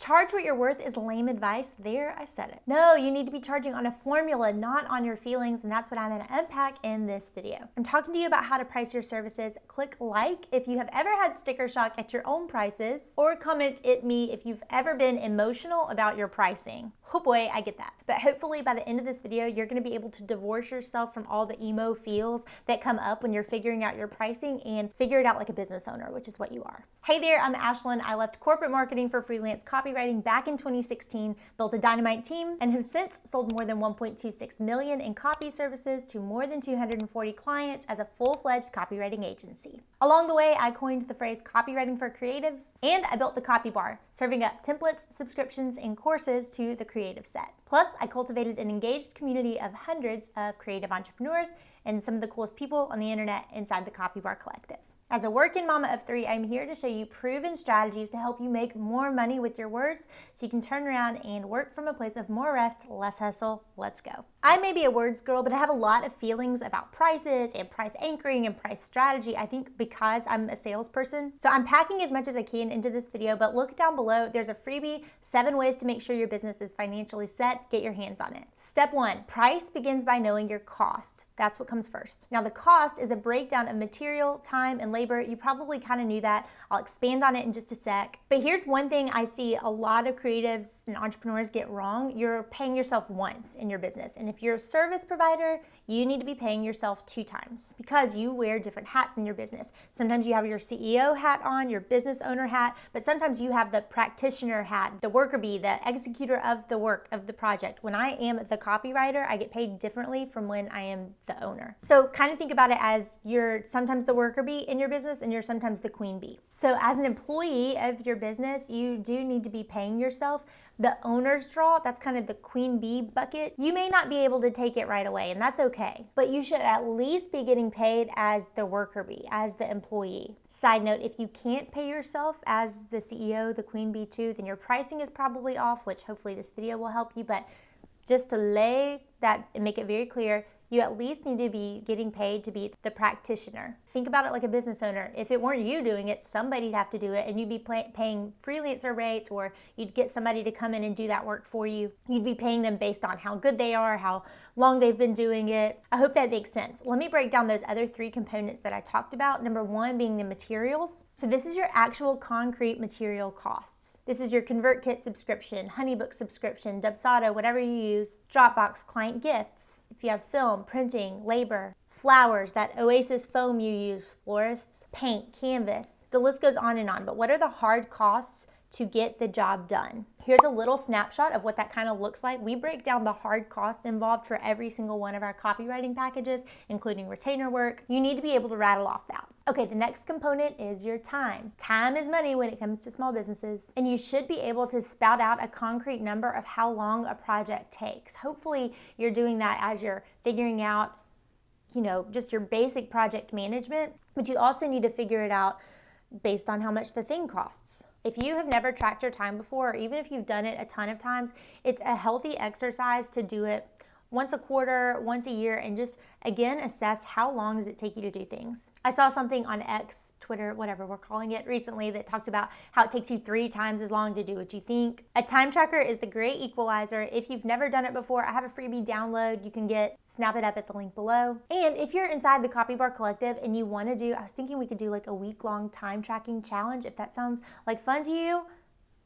Charge what you're worth is lame advice. There, I said it. No, you need to be charging on a formula, not on your feelings, and that's what I'm going to unpack in this video. I'm talking to you about how to price your services. Click like if you have ever had sticker shock at your own prices, or comment at me if you've ever been emotional about your pricing. Oh boy, I get that. But hopefully by the end of this video, you're going to be able to divorce yourself from all the emo feels that come up when you're figuring out your pricing and figure it out like a business owner, which is what you are. Hey there, I'm Ashlyn. I left corporate marketing for freelance copywriting back in 2016, built a dynamite team, and have since sold more than 1.26 million in copy services to more than 240 clients as a full-fledged copywriting agency. Along the way, I coined the phrase copywriting for creatives, and I built the Copy Bar, serving up templates, subscriptions, and courses to the creative set. Plus, I cultivated an engaged community of hundreds of creative entrepreneurs and some of the coolest people on the internet inside the Copy Bar Collective. As a working mama of three, I'm here to show you proven strategies to help you make more money with your words so you can turn around and work from a place of more rest, less hustle. Let's go. I may be a words girl, but I have a lot of feelings about prices and price anchoring and price strategy, I think because I'm a salesperson. So I'm packing as much as I can into this video, but look down below. There's a freebie, 7 ways to make sure your business is financially set. Get your hands on it. Step 1, price begins by knowing your cost. That's what comes first. Now the cost is a breakdown of material, time, and labor. You probably kind of knew that. I'll expand on it in just a sec. But here's one thing I see a lot of creatives and entrepreneurs get wrong. You're paying yourself once in your business. And if you're a service provider, you need to be paying yourself 2 times because you wear different hats in your business. Sometimes you have your CEO hat on, your business owner hat, but sometimes you have the practitioner hat, the worker bee, the executor of the work of the project. When I am the copywriter, I get paid differently from when I am the owner. So kind of think about it as you're sometimes the worker bee in your business and you're sometimes the queen bee. So as an employee of your business, you do need to be paying yourself. The owner's draw, that's kind of the queen bee bucket. You may not be able to take it right away, and that's okay. But you should at least be getting paid as the worker bee, as the employee. Side note, if you can't pay yourself as the CEO, the queen bee too, then your pricing is probably off, which hopefully this video will help you. But just to lay that and make it very clear, you at least need to be getting paid to be the practitioner. Think about it like a business owner. If it weren't you doing it, somebody'd have to do it, and you'd be paying freelancer rates, or you'd get somebody to come in and do that work for you. You'd be paying them based on how good they are, how long they've been doing it. I hope that makes sense. Let me break down those other 3 components that I talked about. Number 1 being the materials. So this is your actual concrete material costs. This is your ConvertKit subscription, HoneyBook subscription, Dubsado, whatever you use, Dropbox, client gifts. If you have film, printing, labor, flowers, that Oasis foam you use, florists, paint, canvas, the list goes on and on. But what are the hard costs to get the job done? Here's a little snapshot of what that kind of looks like. We break down the hard cost involved for every single one of our copywriting packages, including retainer work. You need to be able to rattle off that. Okay, the next component is your time. Time is money when it comes to small businesses, and you should be able to spout out a concrete number of how long a project takes. Hopefully you're doing that as you're figuring out, just your basic project management, but you also need to figure it out based on how much the thing costs. If you have never tracked your time before, or even if you've done it a ton of times, it's a healthy exercise to do it once a quarter, once a year, and just again assess how long does it take you to do things. I saw something on X, Twitter, whatever we're calling it recently, that talked about how it takes you 3 times as long to do what you think. A time tracker is the great equalizer. If you've never done it before, I have a freebie download you can get. Snap it up at the link below. And if you're inside the Copy Bar Collective and you want to do, I was thinking we could do like a week-long time tracking challenge. If that sounds like fun to you,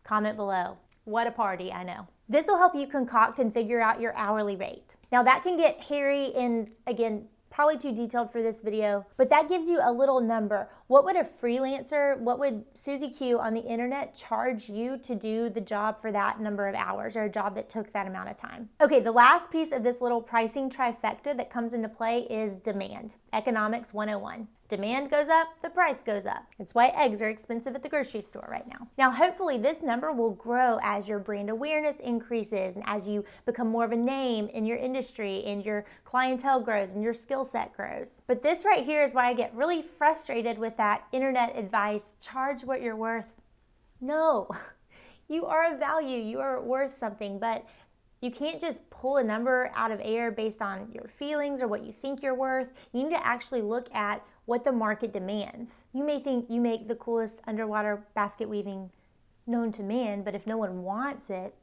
comment below. What a party, I know. This will help you concoct and figure out your hourly rate. Now that can get hairy and again, probably too detailed for this video, but that gives you a little number. What would a freelancer, what would Susie Q on the internet charge you to do the job for that number of hours, or a job that took that amount of time? Okay, the last piece of this little pricing trifecta that comes into play is demand. Economics 101. Demand goes up, the price goes up. It's why eggs are expensive at the grocery store right now. Now, hopefully this number will grow as your brand awareness increases and as you become more of a name in your industry and your clientele grows and your skill set grows. But this right here is why I get really frustrated with that internet advice, charge what you're worth. No, you are of value, you are worth something, but you can't just pull a number out of air based on your feelings or what you think you're worth. You need to actually look at what the market demands. You may think you make the coolest underwater basket weaving known to man, but if no one wants it.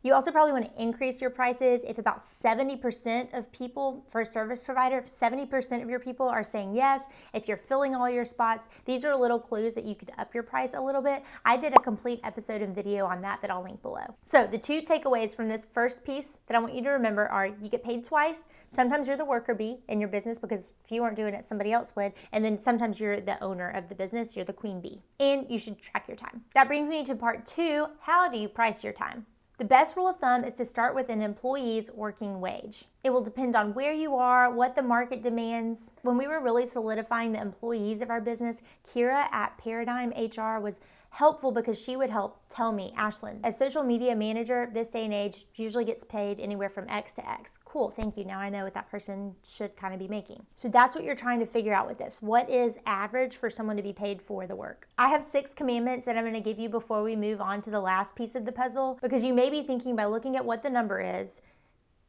You also probably want to increase your prices if about 70% of people, for a service provider, if 70% of your people are saying yes, if you're filling all your spots, these are little clues that you could up your price a little bit. I did a complete episode and video on that I'll link below. So the two takeaways from this first piece that I want you to remember are you get paid twice. Sometimes you're the worker bee in your business because if you weren't doing it, somebody else would. And then sometimes you're the owner of the business, you're the queen bee. And you should track your time. That brings me to part two, how do you price your time? The best rule of thumb is to start with an employee's working wage. It will depend on where you are, what the market demands. When we were really solidifying the employees of our business, Kira at Paradigm HR was helpful because she would help tell me, Ashlyn, a social media manager this day and age usually gets paid anywhere from X to X. Cool, thank you. Now I know what that person should kind of be making. So that's what you're trying to figure out with this. What is average for someone to be paid for the work? I have 6 commandments that I'm going to give you before we move on to the last piece of the puzzle, because you may be thinking by looking at what the number is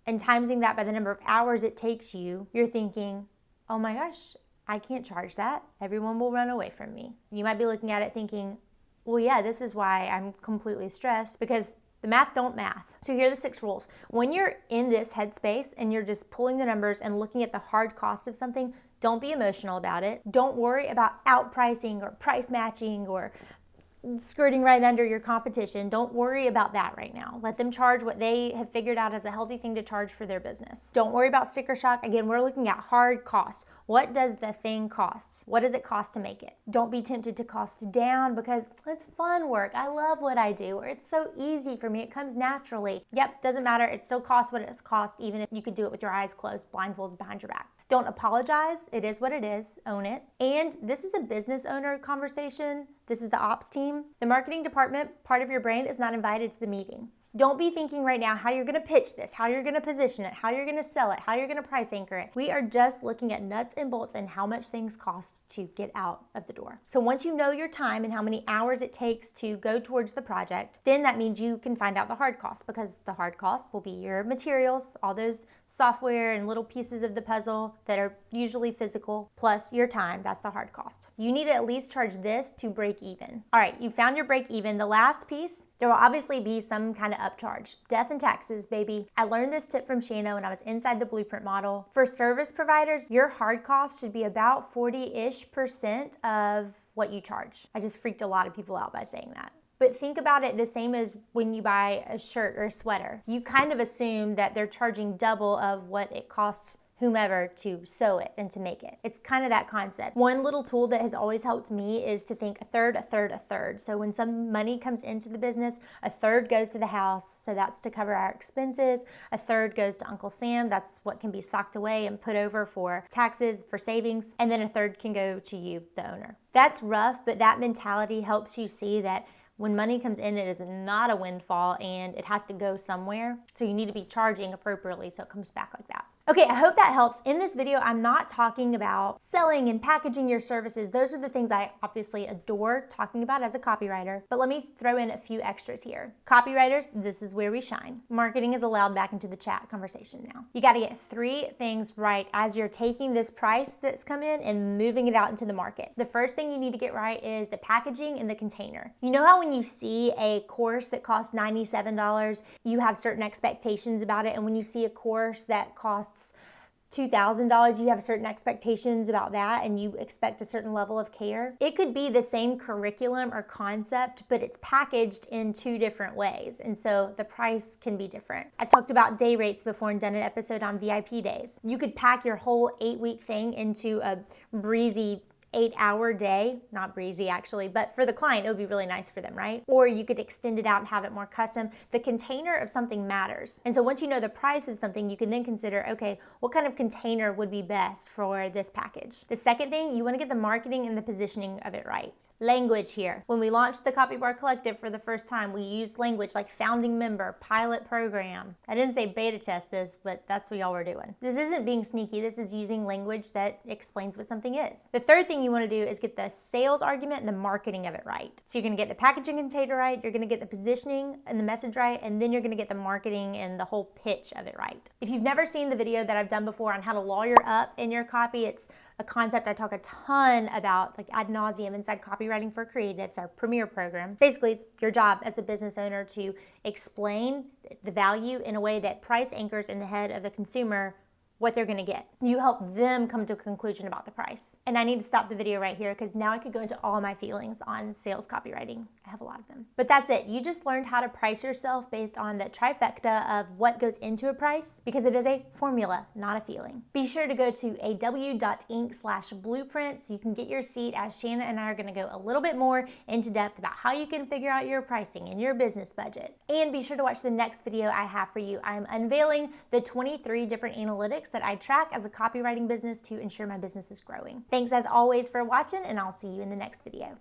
and timesing that by the number of hours it takes you, you're thinking, oh my gosh, I can't charge that. Everyone will run away from me. You might be looking at it thinking, well, yeah, this is why I'm completely stressed, because the math don't math. So here are the 6 rules. When you're in this headspace and you're just pulling the numbers and looking at the hard cost of something, don't be emotional about it. Don't worry about outpricing or price matching or skirting right under your competition. Don't worry about that right now. Let them charge what they have figured out as a healthy thing to charge for their business. Don't worry about sticker shock. Again, we're looking at hard costs. What does the thing cost? What does it cost to make it? Don't be tempted to cost down because it's fun work. I love what I do, or it's so easy for me. It comes naturally. Yep, doesn't matter. It still costs what it costs, even if you could do it with your eyes closed, blindfolded behind your back. Don't apologize. It is what it is. Own it. And this is a business owner conversation. This is the ops team. The marketing department, part of your brain, is not invited to the meeting. Don't be thinking right now how you're going to pitch this, how you're going to position it, how you're going to sell it, how you're going to price anchor it. We are just looking at nuts and bolts and how much things cost to get out of the door. So once you know your time and how many hours it takes to go towards the project, then that means you can find out the hard costs, because the hard cost will be your materials, all those software and little pieces of the puzzle that are usually physical, plus your time. That's the hard cost. You need to at least charge this to break even. All right, you found your break even. The last piece, there will obviously be some kind of upcharge. Death and taxes, baby. I learned this tip from Shana when I was inside the blueprint model. For service providers, your hard cost should be about 40-ish% of what you charge. I just freaked a lot of people out by saying that. But think about it the same as when you buy a shirt or a sweater. You kind of assume that they're charging double of what it costs whomever to sew it and to make it. It's kind of that concept. One little tool that has always helped me is to think a third, a third, a third. So when some money comes into the business, a third goes to the house, so that's to cover our expenses. A third goes to Uncle Sam, that's what can be socked away and put over for taxes, for savings, and then a third can go to you, the owner. That's rough, but that mentality helps you see that when money comes in, it is not a windfall and it has to go somewhere. So you need to be charging appropriately so it comes back like that. Okay, I hope that helps. In this video, I'm not talking about selling and packaging your services. Those are the things I obviously adore talking about as a copywriter, but let me throw in a few extras here. Copywriters, this is where we shine. Marketing is allowed back into the chat conversation now. You gotta get 3 things right as you're taking this price that's come in and moving it out into the market. The first thing you need to get right is the packaging and the container. You know how when you see a course that costs $97, you have certain expectations about it, and when you see a course that costs $2,000, you have certain expectations about that and you expect a certain level of care. It could be the same curriculum or concept, but it's packaged in 2 different ways, and so the price can be different. I've talked about day rates before and done an episode on VIP days. You could pack your whole 8-week thing into a breezy 8-hour day, not breezy actually, but for the client, it would be really nice for them, right? Or you could extend it out and have it more custom. The container of something matters. And so once you know the price of something, you can then consider, okay, what kind of container would be best for this package? The second thing, you want to get the marketing and the positioning of it right. Language here. When we launched the Copy Bar Collective for the first time, we used language like founding member, pilot program. I didn't say beta test this, but that's what y'all were doing. This isn't being sneaky. This is using language that explains what something is. The third thing you want to do is get the sales argument and the marketing of it right. So you're going to get the packaging container right, you're going to get the positioning and the message right, and then you're going to get the marketing and the whole pitch of it right. If you've never seen the video that I've done before on how to lawyer up in your copy, it's a concept I talk a ton about, like ad nauseum inside Copywriting for Creatives, our premier program. Basically, it's your job as the business owner to explain the value in a way that price anchors in the head of the consumer what they're going to get. You help them come to a conclusion about the price. And I need to stop the video right here because now I could go into all my feelings on sales copywriting. I have a lot of them. But that's it. You just learned how to price yourself based on the trifecta of what goes into a price, because it is a formula, not a feeling. Be sure to go to aw.inc/blueprint so you can get your seat, as Shanna and I are going to go a little bit more into depth about how you can figure out your pricing and your business budget. And be sure to watch the next video I have for you. I'm unveiling the 23 different analytics that I track as a copywriting business to ensure my business is growing. Thanks as always for watching, and I'll see you in the next video.